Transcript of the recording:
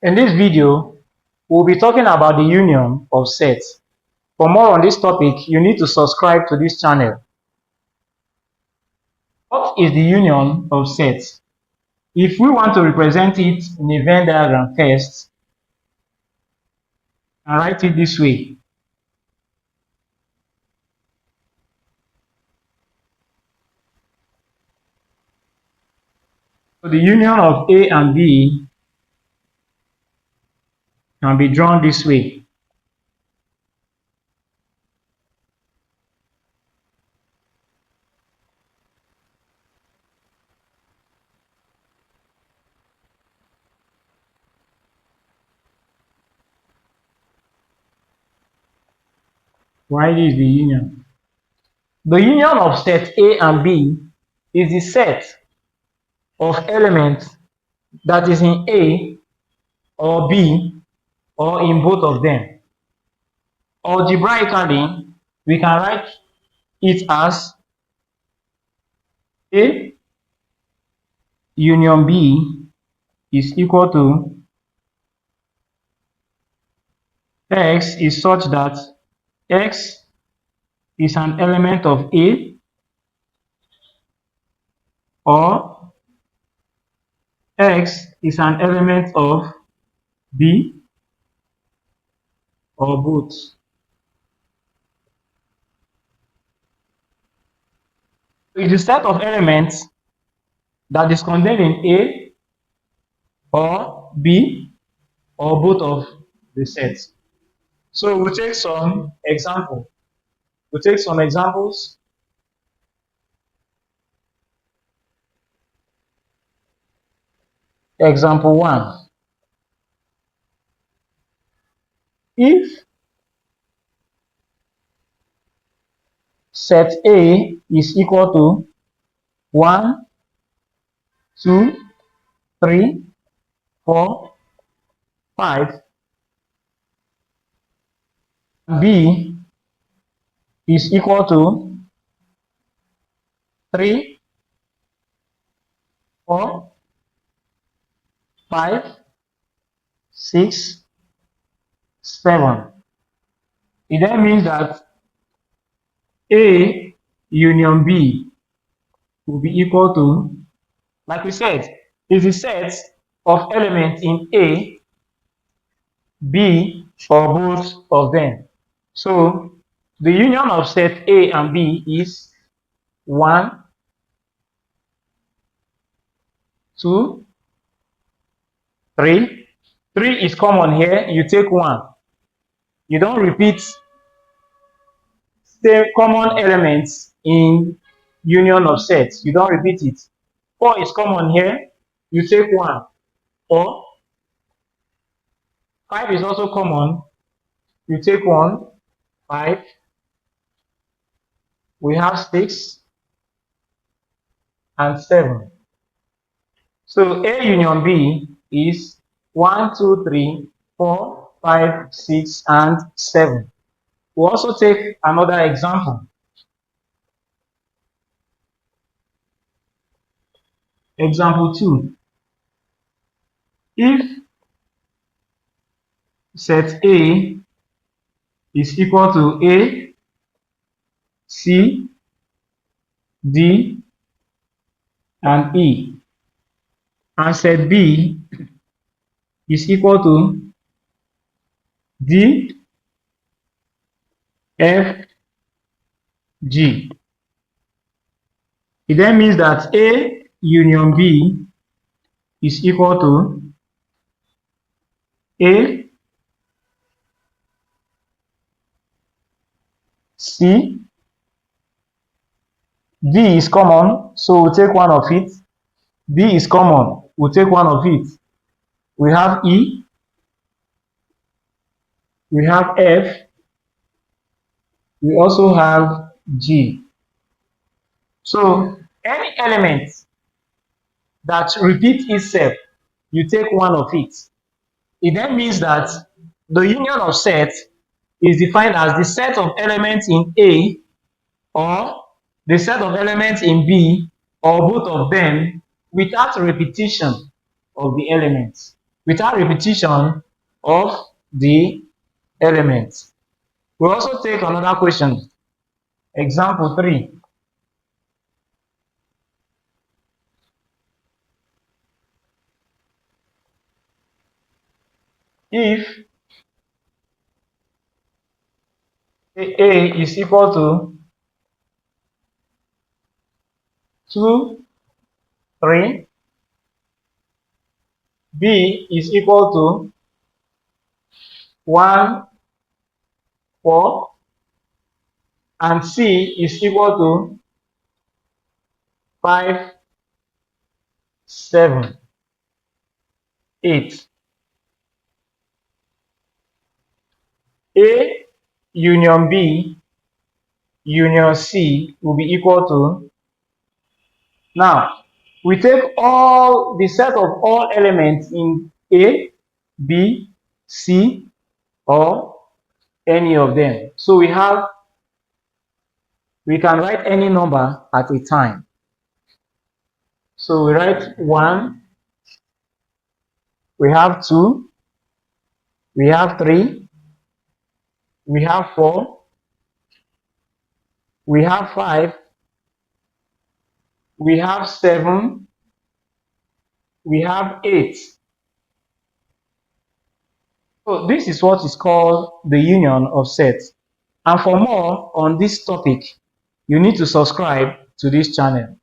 In this video, we'll be talking about the union of sets. For more on this topic, you need to subscribe to this channel. What is the union of sets? If we want to represent it in a Venn diagram first, and write it this way. So the union of A and B can be drawn this way. Why is the union? The union of set A and B is the set of elements that is in A or B or in both of them. Algebraically, we can write it as A union B is equal to X is such that X is an element of A or X is an element of B or both. It's a set of elements that is contained in A or B or both of the sets. So we'll take some examples. We'll take some examples. Example 1. If set A is equal to 1, 2, 3, 4, 5, B is equal to 3, 4, 5, 6, 7. It then means that A union B will be equal to, like we said, is a set of elements in A, B, or both of them. So the union of set A and B is 1, 2, 3. 3 is common here, you take 1. You don't repeat the common elements in union of sets. You don't repeat it. 4 is common here, you take 1. 4. 5 is also common, you take 1. 5. We have 6 and 7. So A union B is 1, 2, 3, 4, 5, 6, and 7. We'll also take another example. Example 2. If set A is equal to A, C, D, and E, and set B is equal to D, F, G. It then means that A union B is equal to A, C, D is common, so we'll take one of it. B is common, we'll take one of it. We have E, we have F, we also have G. So any element that repeats itself, you take one of it. It then means that the union of sets is defined as the set of elements in A or the set of elements in B or both of them without repetition of the elements. without repetition of the elements. We'll also take another question. Example 3. If A is equal to 2, 3, B is equal to 1, 4, and C is equal to 5, 7, 8. A union B union C will be equal to, now we take all the set of all elements in A, B, C, or any of them. So we can write any number at a time. So we write 1, we have 2, we have 3, we have 4, we have 5, we have 7, we have 8. So this is what is called the union of sets. And for more on this topic, you need to subscribe to this channel.